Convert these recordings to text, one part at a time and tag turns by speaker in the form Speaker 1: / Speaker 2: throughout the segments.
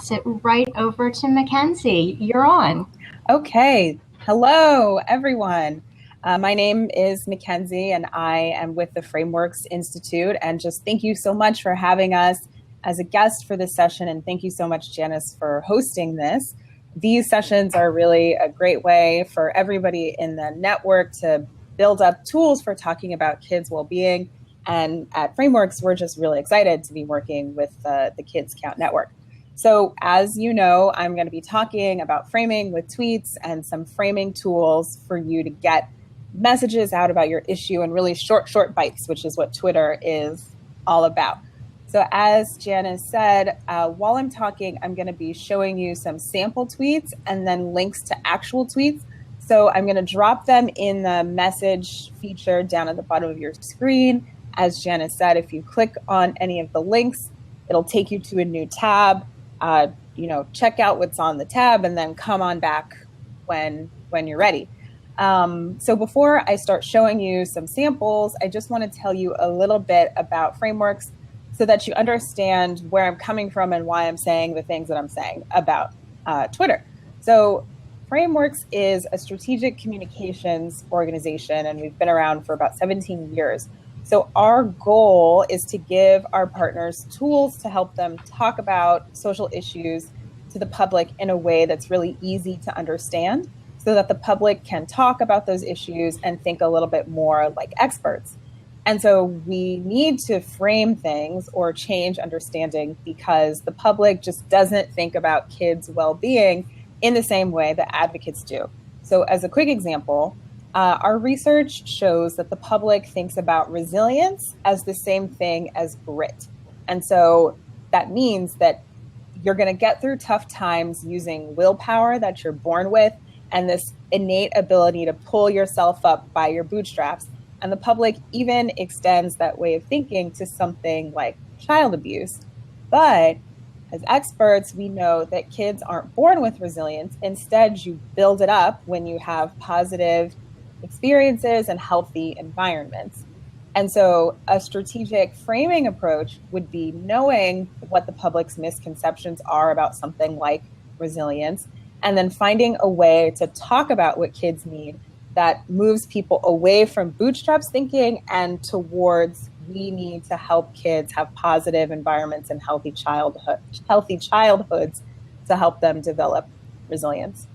Speaker 1: pass it right over to Mackenzie. You're on.
Speaker 2: Okay. Hello, everyone. My name is Mackenzie, and I am with the Frameworks Institute. And just thank you so much for having us as a guest for this session. And thank you so much, Janice, for hosting this. These sessions are really a great way for everybody in the network to build up tools for talking about kids' well-being. And at Frameworks, we're just really excited to be working with the Kids Count Network. So as you know, I'm going to be talking about framing with tweets and some framing tools for you to get messages out about your issue in really short bites, which is what Twitter is all about. So as Janice said, while I'm talking, I'm going to be showing you some sample tweets and then links to actual tweets. So I'm going to drop them in the message feature down at the bottom of your screen. As Janice said, if you click on any of the links, it'll take you to a new tab. Check out what's on the tab and then come on back when you're ready. So before I start showing you some samples, I just want to tell you a little bit about Frameworks so that you understand where I'm coming from and why I'm saying the things that I'm saying about Twitter. So Frameworks is a strategic communications organization, and we've been around for about 17 years. So our goal is to give our partners tools to help them talk about social issues to the public in a way that's really easy to understand so that the public can talk about those issues and think a little bit more like experts. And so we need to frame things or change understanding because the public just doesn't think about kids' well-being in the same way that advocates do. So as a quick example, our research shows that the public thinks about resilience as the same thing as grit. And so that means that you're going to get through tough times using willpower that you're born with and this innate ability to pull yourself up by your bootstraps. And the public even extends that way of thinking to something like child abuse. But as experts, we know that kids aren't born with resilience. Instead, you build it up when you have positive experiences and healthy environments. And so a strategic framing approach would be knowing what the public's misconceptions are about something like resilience, and then finding a way to talk about what kids need that moves people away from bootstraps thinking and towards we need to help kids have positive environments and healthy childhoods to help them develop resilience.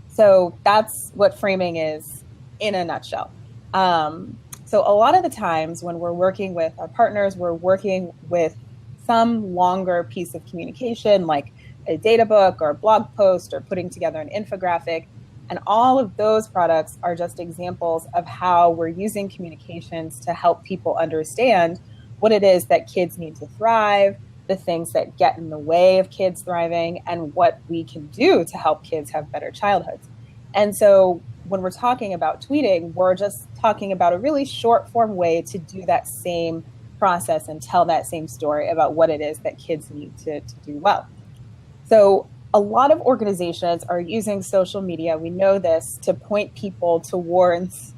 Speaker 2: So that's what framing is in a nutshell. So a lot of the times when we're working with our partners, we're working with some longer piece of communication like a data book or a blog post or putting together an infographic. And all of those products are just examples of how we're using communications to help people understand what it is that kids need to thrive, the things that get in the way of kids thriving, and what we can do to help kids have better childhoods. And so when we're talking about tweeting, we're just talking about a really short form way to do that same process and tell that same story about what it is that kids need to do well. So a lot of organizations are using social media, we know this, to point people towards,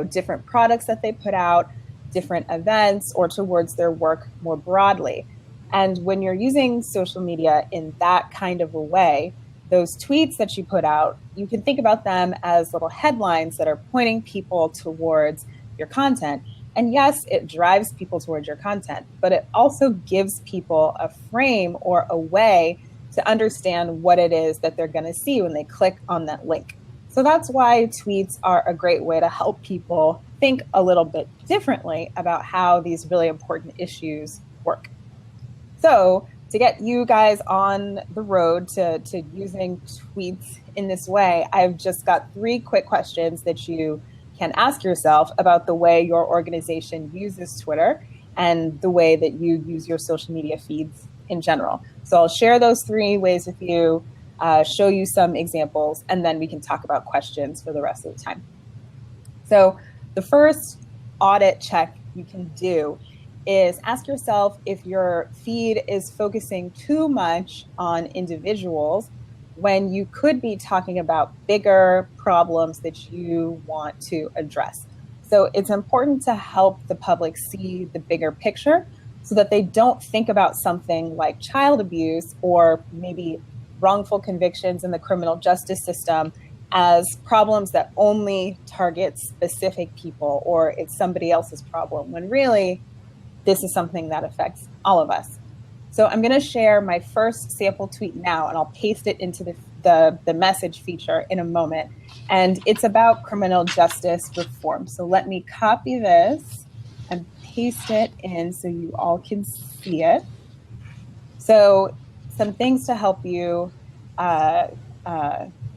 Speaker 2: different products that they put out, different events, or towards their work more broadly. And when you're using social media in that kind of a way, those tweets that you put out, you can think about them as little headlines that are pointing people towards your content. And yes, it drives people towards your content, but it also gives people a frame or a way to understand what it is that they're going to see when they click on that link. So that's why tweets are a great way to help people think a little bit differently about how these really important issues work. So to get you guys on the road to using tweets in this way, I've just got 3 quick questions that you can ask yourself about the way your organization uses Twitter and the way that you use your social media feeds in general. So I'll share those 3 ways with you, show you some examples, and then we can talk about questions for the rest of the time. So the first audit check you can do is ask yourself if your feed is focusing too much on individuals when you could be talking about bigger problems that you want to address. So it's important to help the public see the bigger picture so that they don't think about something like child abuse or maybe wrongful convictions in the criminal justice system as problems that only target specific people or it's somebody else's problem, when really this is something that affects all of us. So I'm going to share my first sample tweet now, and I'll paste it into the message feature in a moment. And it's about criminal justice reform. So let me copy this and paste it in so you all can see it. So some things to help you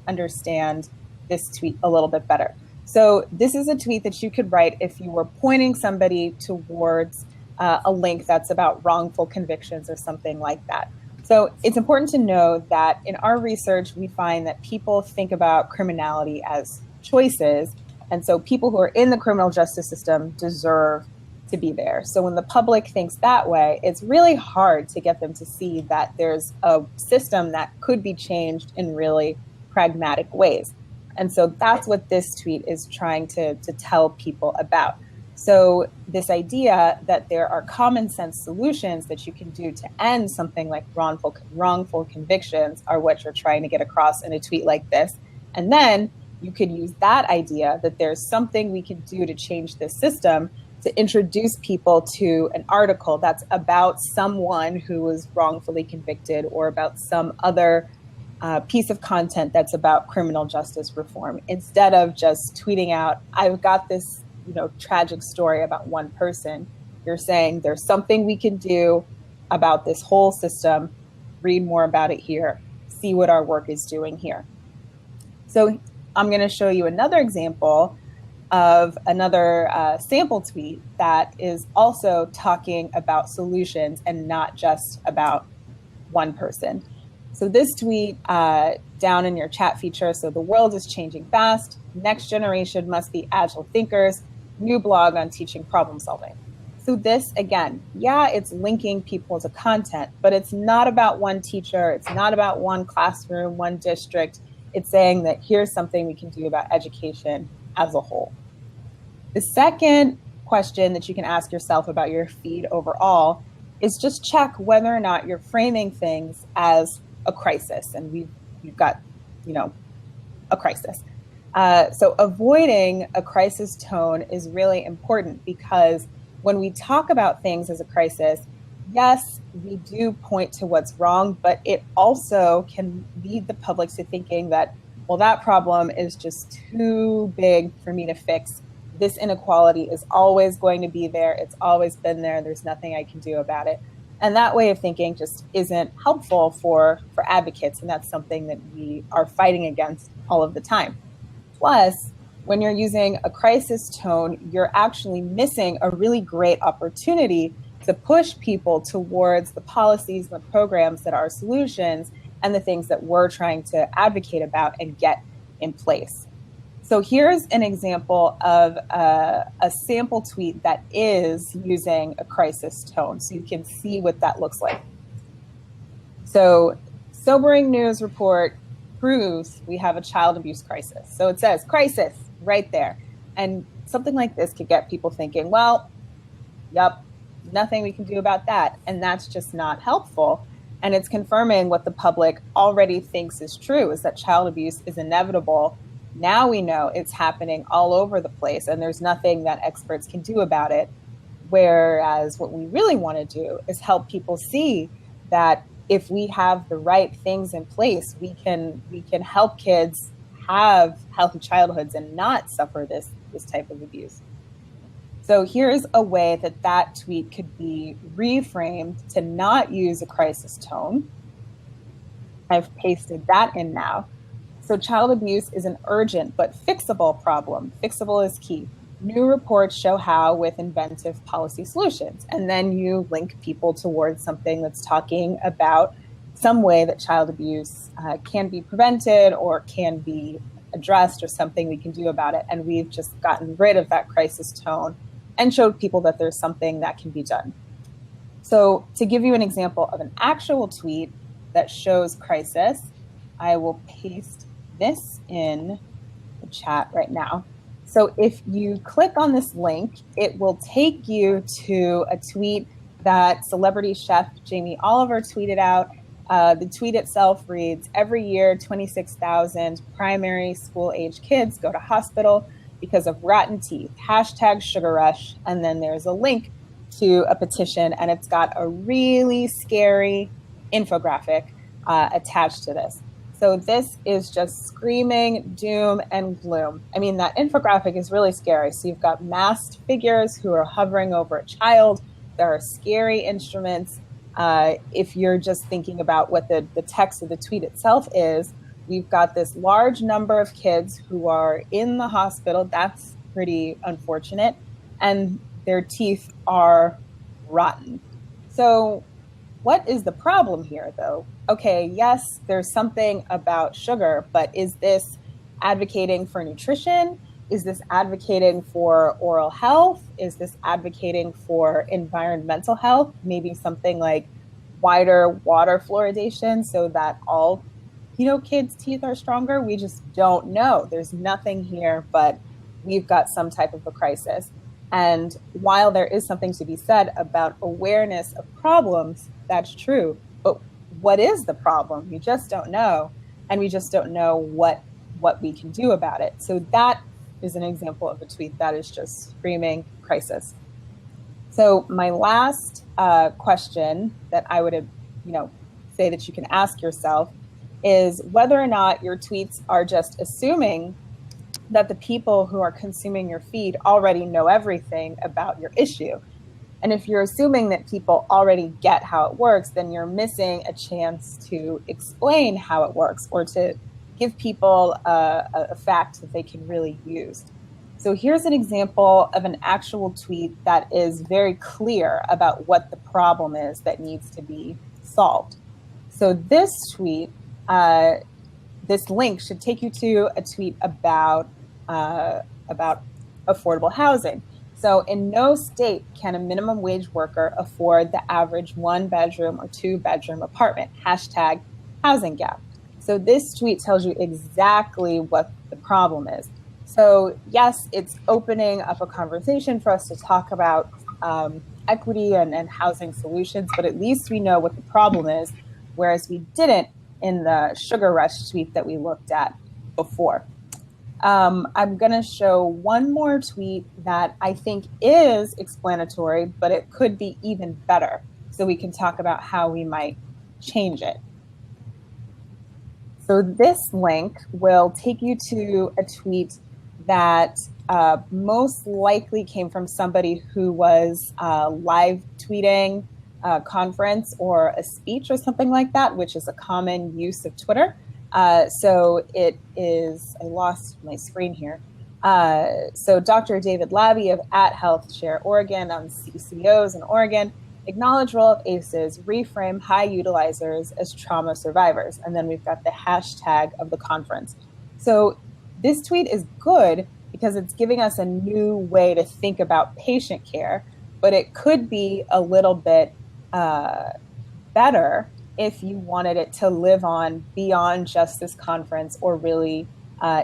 Speaker 2: understand this tweet a little bit better. So this is a tweet that you could write if you were pointing somebody towards a link that's about wrongful convictions or something like that. So it's important to know that in our research, we find that people think about criminality as choices. And so people who are in the criminal justice system deserve to be there. So when the public thinks that way, it's really hard to get them to see that there's a system that could be changed in really pragmatic ways. And so that's what this tweet is trying to tell people about. So this idea that there are common sense solutions that you can do to end something like wrongful convictions are what you're trying to get across in a tweet like this. And then you could use that idea that there's something we can do to change this system to introduce people to an article that's about someone who was wrongfully convicted or about some other piece of content that's about criminal justice reform, instead of just tweeting out, I've got this tragic story about one person. You're saying there's something we can do about this whole system. Read more about it here. See what our work is doing here. So I'm going to show you another example of another sample tweet that is also talking about solutions and not just about one person. So this tweet down in your chat feature, so the world is changing fast. Next generation must be agile thinkers. New blog on teaching problem solving. So this, again, yeah, it's linking people to content, but it's not about one teacher. It's not about one classroom, one district. It's saying that here's something we can do about education as a whole. The second question that you can ask yourself about your feed overall is just check whether or not you're framing things as a crisis. And we've got, a crisis. So avoiding a crisis tone is really important, because when we talk about things as a crisis, yes, we do point to what's wrong, but it also can lead the public to thinking that, well, that problem is just too big for me to fix. This inequality is always going to be there. It's always been there. There's nothing I can do about it. And that way of thinking just isn't helpful for advocates. And that's something that we are fighting against all of the time. Plus, when you're using a crisis tone, you're actually missing a really great opportunity to push people towards the policies and the programs that are solutions and the things that we're trying to advocate about and get in place. So here's an example of a sample tweet that is using a crisis tone, so you can see what that looks like. So, sobering news report proves we have a child abuse crisis. So it says crisis right there. And something like this could get people thinking, well, yep, nothing we can do about that. And that's just not helpful. And it's confirming what the public already thinks is true, is that child abuse is inevitable. Now we know it's happening all over the place and there's nothing that experts can do about it. Whereas what we really want to do is help people see that if we have the right things in place, we can help kids have healthy childhoods and not suffer this type of abuse. So here's a way that tweet could be reframed to not use a crisis tone. I've pasted that in now. So child abuse is an urgent but fixable problem. Fixable is key. New reports show how with inventive policy solutions. And then you link people towards something that's talking about some way that child abuse can be prevented or can be addressed or something we can do about it. And we've just gotten rid of that crisis tone and showed people that there's something that can be done. So to give you an example of an actual tweet that shows crisis, I will paste this in the chat right now. So if you click on this link, it will take you to a tweet that celebrity chef Jamie Oliver tweeted out. The tweet itself reads, every year, 26,000 primary school age kids go to hospital because of rotten teeth, hashtag sugar rush. And then there's a link to a petition, and it's got a really scary infographic attached to this. So this is just screaming doom and gloom. I mean, that infographic is really scary. So you've got masked figures who are hovering over a child. There are scary instruments. If you're just thinking about what the text of the tweet itself is, we've got this large number of kids who are in the hospital. That's pretty unfortunate. And their teeth are rotten. So what is the problem here, though? Okay, yes, there's something about sugar, but is this advocating for nutrition? Is this advocating for oral health? Is this advocating for environmental health? Maybe something like wider water fluoridation so that all, kids' teeth are stronger? We just don't know. There's nothing here, but we've got some type of a crisis. And while there is something to be said about awareness of problems, that's true. But what is the problem? We just don't know. And we just don't know what we can do about it. So that is an example of a tweet that is just screaming crisis. So my last question that I would, say that you can ask yourself is whether or not your tweets are just assuming that the people who are consuming your feed already know everything about your issue. And if you're assuming that people already get how it works, then you're missing a chance to explain how it works or to give people a fact that they can really use. So here's an example of an actual tweet that is very clear about what the problem is that needs to be solved. So this tweet, this link should take you to a tweet about affordable housing. So in no state can a minimum wage worker afford the average 1-bedroom or 2-bedroom apartment, hashtag housing gap. So this tweet tells you exactly what the problem is. So yes, it's opening up a conversation for us to talk about equity and housing solutions, but at least we know what the problem is, whereas we didn't in the sugar rush tweet that we looked at before. I'm going to show one more tweet that I think is explanatory, but it could be even better. So we can talk about how we might change it. So this link will take you to a tweet that most likely came from somebody who was live tweeting a conference or a speech or something like that, which is a common use of Twitter. So it is, I lost my screen here. So Dr. David Labby of @HealthShare Oregon on CCOs in Oregon acknowledge role of ACEs, reframe high utilizers as trauma survivors. And then we've got the hashtag of the conference. So this tweet is good because it's giving us a new way to think about patient care, but it could be a little bit better if you wanted it to live on beyond just this conference or really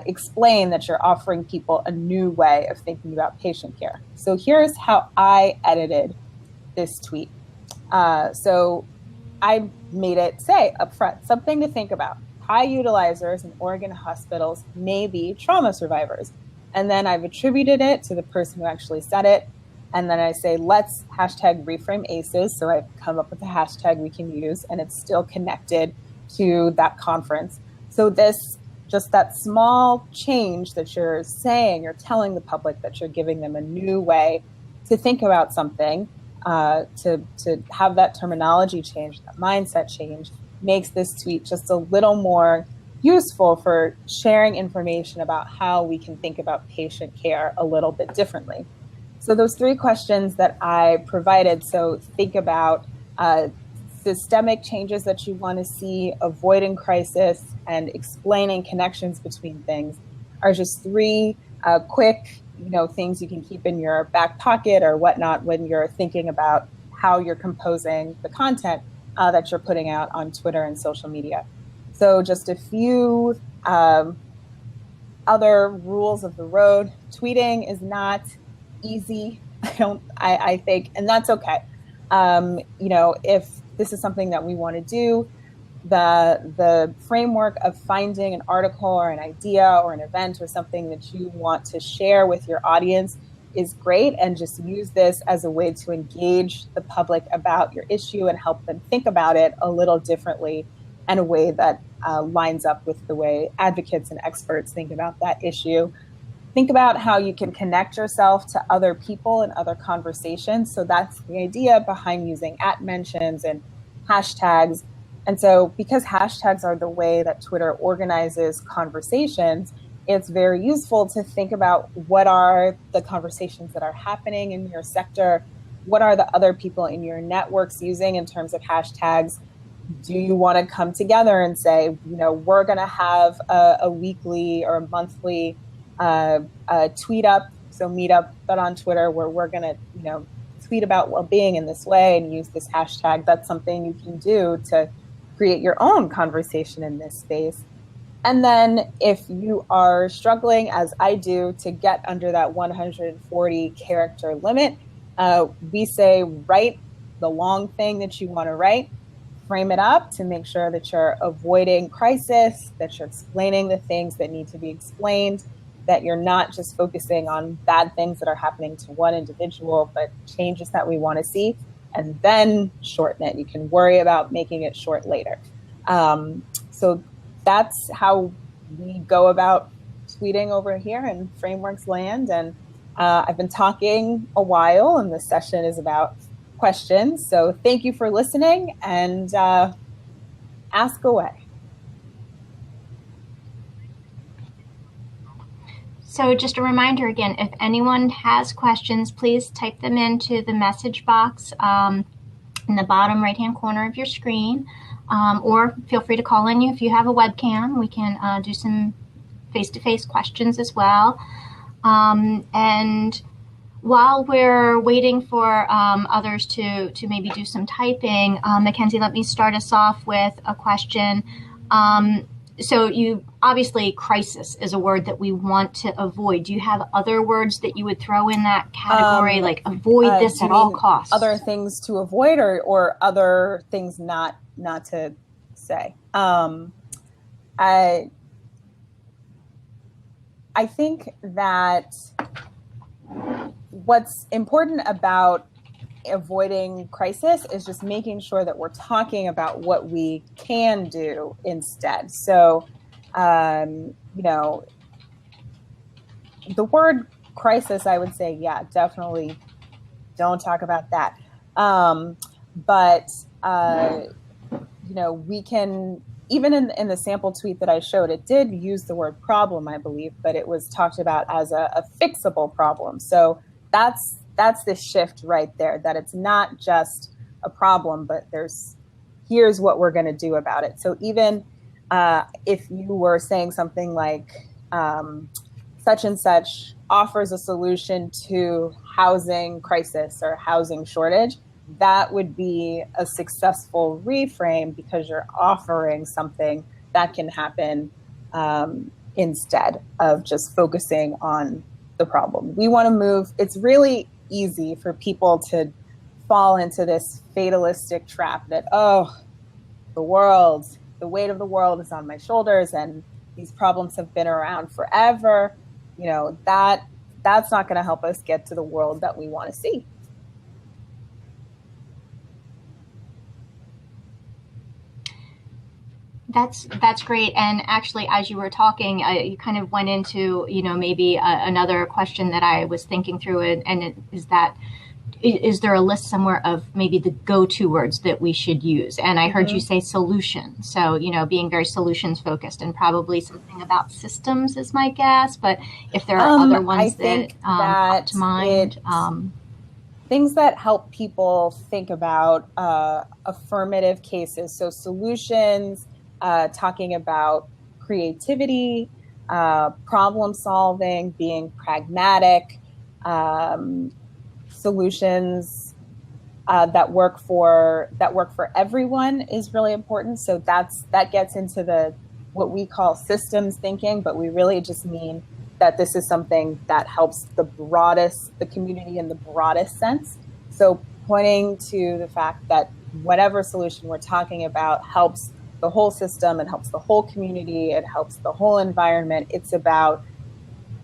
Speaker 2: explain that you're offering people a new way of thinking about patient care. So here's how I edited this tweet. So I made it say up front, something to think about. High utilizers in Oregon hospitals may be trauma survivors. And then I've attributed it to the person who actually said it. And then I say, let's hashtag reframe ACEs. So I've come up with a hashtag we can use, and it's still connected to that conference. So this, just that small change that you're saying, you're telling the public that you're giving them a new way to think about something, to have that terminology change, that mindset change, makes this tweet just a little more useful for sharing information about how we can think about patient care a little bit differently. So those 3 questions that I provided, so think about systemic changes that you want to see, avoiding crisis, and explaining connections between things are just 3 quick, things you can keep in your back pocket or whatnot when you're thinking about how you're composing the content that you're putting out on Twitter and social media. So just a few other rules of the road. Tweeting is not easy, I think, and that's okay. If this is something that we want to do, the framework of finding an article or an idea or an event or something that you want to share with your audience is great, and just use this as a way to engage the public about your issue and help them think about it a little differently in a way that lines up with the way advocates and experts think about that issue. Think about how you can connect yourself to other people and other conversations. So that's the idea behind using @mentions and hashtags. And so because hashtags are the way that Twitter organizes conversations, it's very useful to think about what are the conversations that are happening in your sector, what are the other people in your networks using in terms of hashtags. Do you want to come together and say, we're going to have a weekly or a monthly tweet up, so meet up, but on Twitter, where we're going to, tweet about well-being in this way and use this hashtag. That's something you can do to create your own conversation in this space. And then if you are struggling, as I do, to get under that 140 character limit, we say write the long thing that you want to write, frame it up to make sure that you're avoiding crisis, that you're explaining the things that need to be explained, that you're not just focusing on bad things that are happening to one individual, but changes that we want to see, and then shorten it. You can worry about making it short later. So that's how we go about tweeting over here in Frameworks land. And I've been talking a while, and this session is about questions. So thank you for listening, and ask away.
Speaker 1: So just a reminder again, if anyone has questions, please type them into the message box in the bottom right-hand corner of your screen, or feel free to call in. If you have a webcam, we can do some face-to-face questions as well. And while we're waiting for others to maybe do some typing, Mackenzie, let me start us off with a question. So you obviously, crisis is a word that we want to avoid. Do you have other words that you would throw in that category, like avoid this at all costs?
Speaker 2: Other things to avoid, or other things not to say? I think that what's important about avoiding crisis is just making sure that we're talking about what we can do instead. So, the word crisis, I would say, yeah, definitely don't talk about that. But we can, even in the sample tweet that I showed, it did use the word problem, I believe, but it was talked about as a fixable problem. So that's the shift right there, that it's not just a problem, but here's what we're going to do about it. So even if you were saying something like such and such offers a solution to housing crisis or housing shortage, that would be a successful reframe because you're offering something that can happen instead of just focusing on the problem. We want to move. It's really easy for people to fall into this fatalistic trap that, the weight of the world is on my shoulders and these problems have been around forever. That's not going to help us get to the world that we want to see.
Speaker 1: That's great. And actually, as you were talking, you kind of went into, maybe another question that I was thinking through, is there a list somewhere of maybe the go-to words that we should use? And I heard you say solution. So, being very solutions focused, and probably something about systems is my guess. But if there are other ones that come to mind.
Speaker 2: Things that help people think about affirmative cases. So solutions, talking about creativity, problem solving, being pragmatic, solutions that work for everyone is really important. So that gets into what we call systems thinking, but we really just mean that this is something that helps the community in the broadest sense. So pointing to the fact that whatever solution we're talking about helps the whole system, it helps the whole community, it helps the whole environment. It's about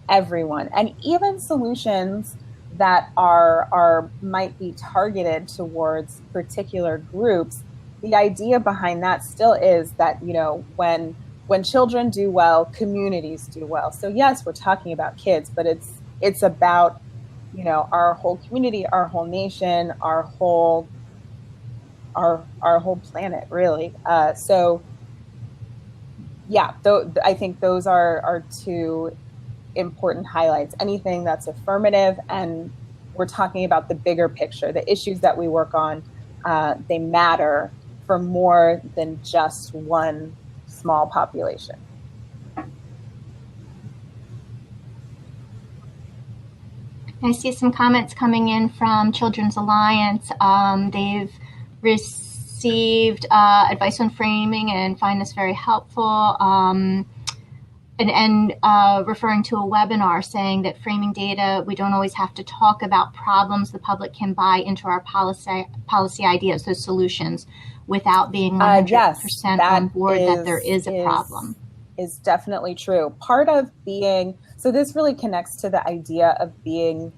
Speaker 2: everyone. And even solutions that are might be targeted towards particular groups, the idea behind that still is that, you know, when children do well, communities do well. So yes, we're talking about kids, but it's about, you know, our whole community, our whole nation, our whole planet, really. So yeah, I think those are two important highlights. Anything that's affirmative, and we're talking about the bigger picture, the issues that we work on, they matter for more than just one small population.
Speaker 1: I see some comments coming in from Children's Alliance. They've received advice on framing and find this very helpful. And referring to a webinar saying that framing data, we don't always have to talk about problems. The public can buy into our policy ideas, those solutions, without being 100% on board that there is a problem.
Speaker 2: Is definitely true. Part of being, so this really connects to the idea of being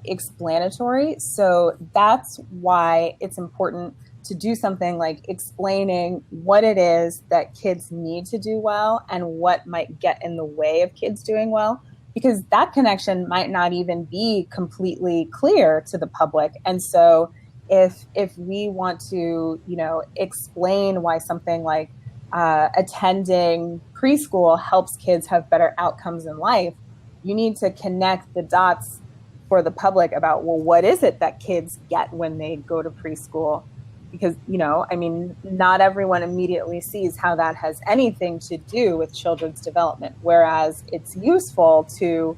Speaker 2: explanatory. So that's why it's important to do something like explaining what it is that kids need to do well and what might get in the way of kids doing well, because that connection might not even be completely clear to the public. And so if we want to, you know, explain why something like attending preschool helps kids have better outcomes in life, you need to connect the dots for the public about, well, what is it that kids get when they go to preschool? Because, you know, I mean, not everyone immediately sees how that has anything to do with children's development, whereas it's useful to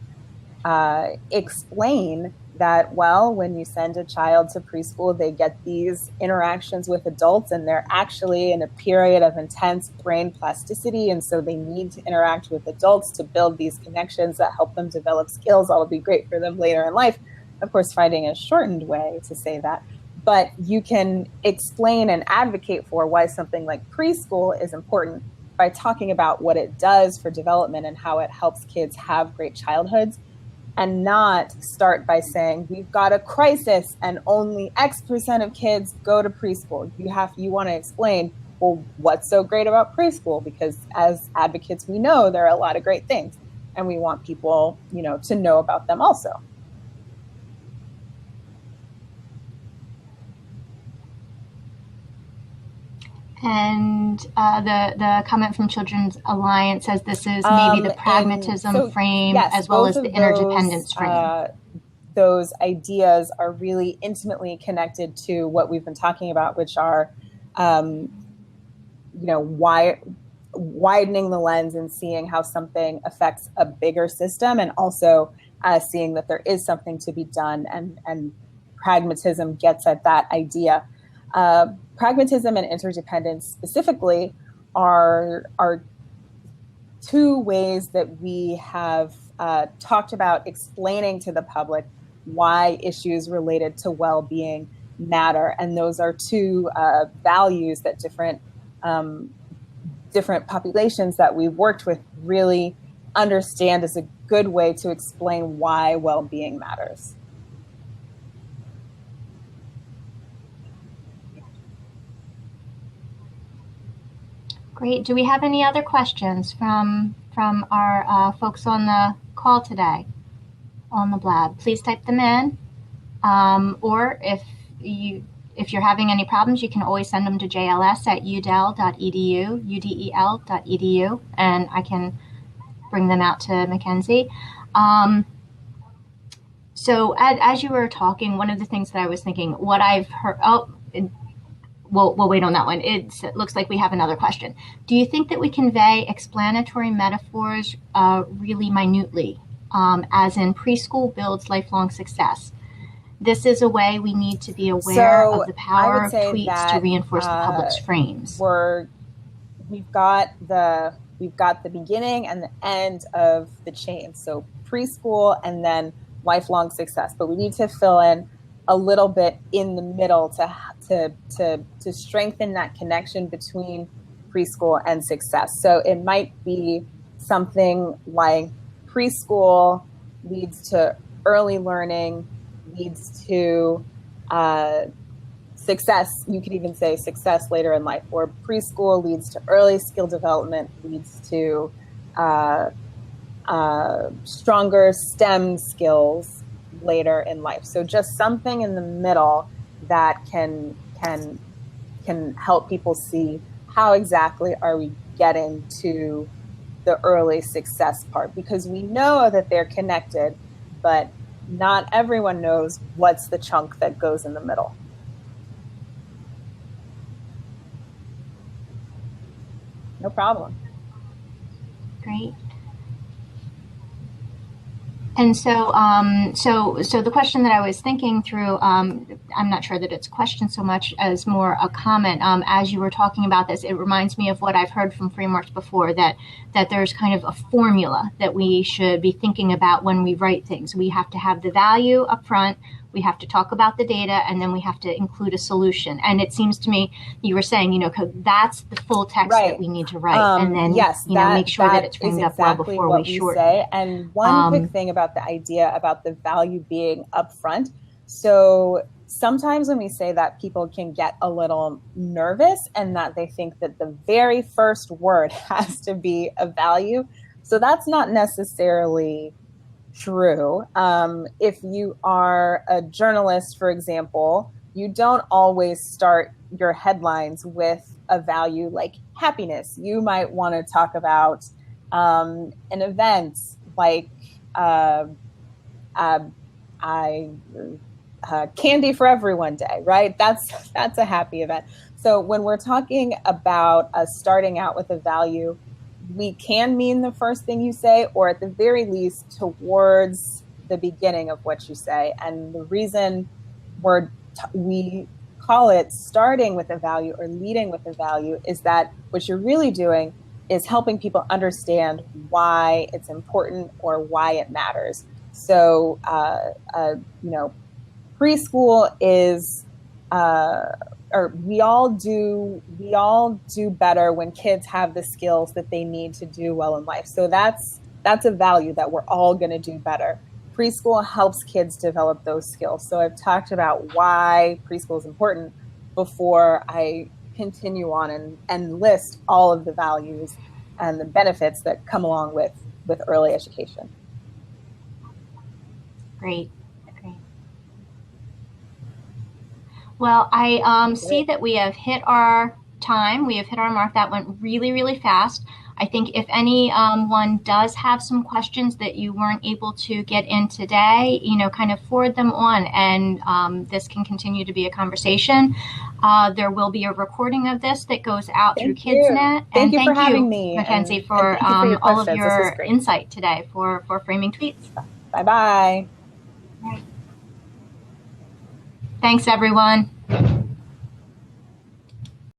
Speaker 2: explain that, well, when you send a child to preschool, they get these interactions with adults and they're actually in a period of intense brain plasticity. And so they need to interact with adults to build these connections that help them develop skills that'll be great for them later in life. Of course, finding a shortened way to say that. But you can explain and advocate for why something like preschool is important by talking about what it does for development and how it helps kids have great childhoods, and not start by saying we've got a crisis and only X% of kids go to preschool. You want to explain, well, what's so great about preschool? Because as advocates, we know there are a lot of great things, and we want people, you know, to know about them also.
Speaker 1: And the comment from Children's Alliance says this is maybe the pragmatism frame, yes, as well as the interdependence frame.
Speaker 2: Those ideas are really intimately connected to what we've been talking about, which are, you know, widening the lens and seeing how something affects a bigger system, and also seeing that there is something to be done, and pragmatism gets at that idea. Pragmatism and interdependence specifically are two ways that we have talked about explaining to the public why issues related to well-being matter. And those are two values that different populations that we've worked with really understand as a good way to explain why well-being matters.
Speaker 1: Great. Do we have any other questions from our folks on the call today on the blab? Please type them in. Or if you're having any problems, you can always send them to jls@udel.edu, and I can bring them out to Mackenzie. So as you were talking, one of the things that I was thinking, what I've heard, we'll wait on that one. It looks like we have another question. Do you think that we convey explanatory metaphors really minutely, as in preschool builds lifelong success? This is a way we need to be aware of the power of tweets to reinforce the public's frames.
Speaker 2: We've got the beginning and the end of the chain. So preschool and then lifelong success. But we need to fill in a little bit in the middle to strengthen that connection between preschool and success. So it might be something like preschool leads to early learning, leads to success. You could even say success later in life, or preschool leads to early skill development, leads to stronger STEM skills later in life. So just something in the middle that can help people see how exactly are we getting to the early success part, because we know that they're connected, but not everyone knows what's the chunk that goes in the middle. No problem.
Speaker 1: Great. And so the question that I was thinking through, I'm not sure that it's a question so much as more a comment. As you were talking about this, it reminds me of what I've heard from frameworks before, that there's kind of a formula that we should be thinking about when we write things. We have to have the value up front, we have to talk about the data, and then we have to include a solution. And it seems to me you were saying, that's the full text that we need to write, and then make sure that it's framed up well before we shorten it.
Speaker 2: And one quick thing about the idea about the value being upfront. So sometimes when we say that, people can get a little nervous and that they think that the very first word has to be a value. So that's not necessarily true. If you are a journalist, for example, you don't always start your headlines with a value like happiness. You might want to talk about an event like Candy for Everyone Day, right? That's a happy event. So when we're talking about starting out with a value, we can mean the first thing you say, or at the very least towards the beginning of what you say. And the reason we call it starting with a value or leading with a value is that what you're really doing is helping people understand why it's important or why it matters. So, preschool is, or we all do better when kids have the skills that they need to do well in life. So that's a value, that we're all going to do better. Preschool helps kids develop those skills. So I've talked about why preschool is important before I continue on and list all of the values and the benefits that come along with early education.
Speaker 1: Great. Well, I see that we have hit our time. We have hit our mark. That went really, really fast. I think if anyone does have some questions that you weren't able to get in today, kind of forward them on, and this can continue to be a conversation. There will be a recording of this that goes out through KidsNet.
Speaker 2: Thank you for having me,
Speaker 1: Mackenzie, for all of your insight today for Framing Tweets.
Speaker 2: Bye-bye.
Speaker 1: Thanks, everyone.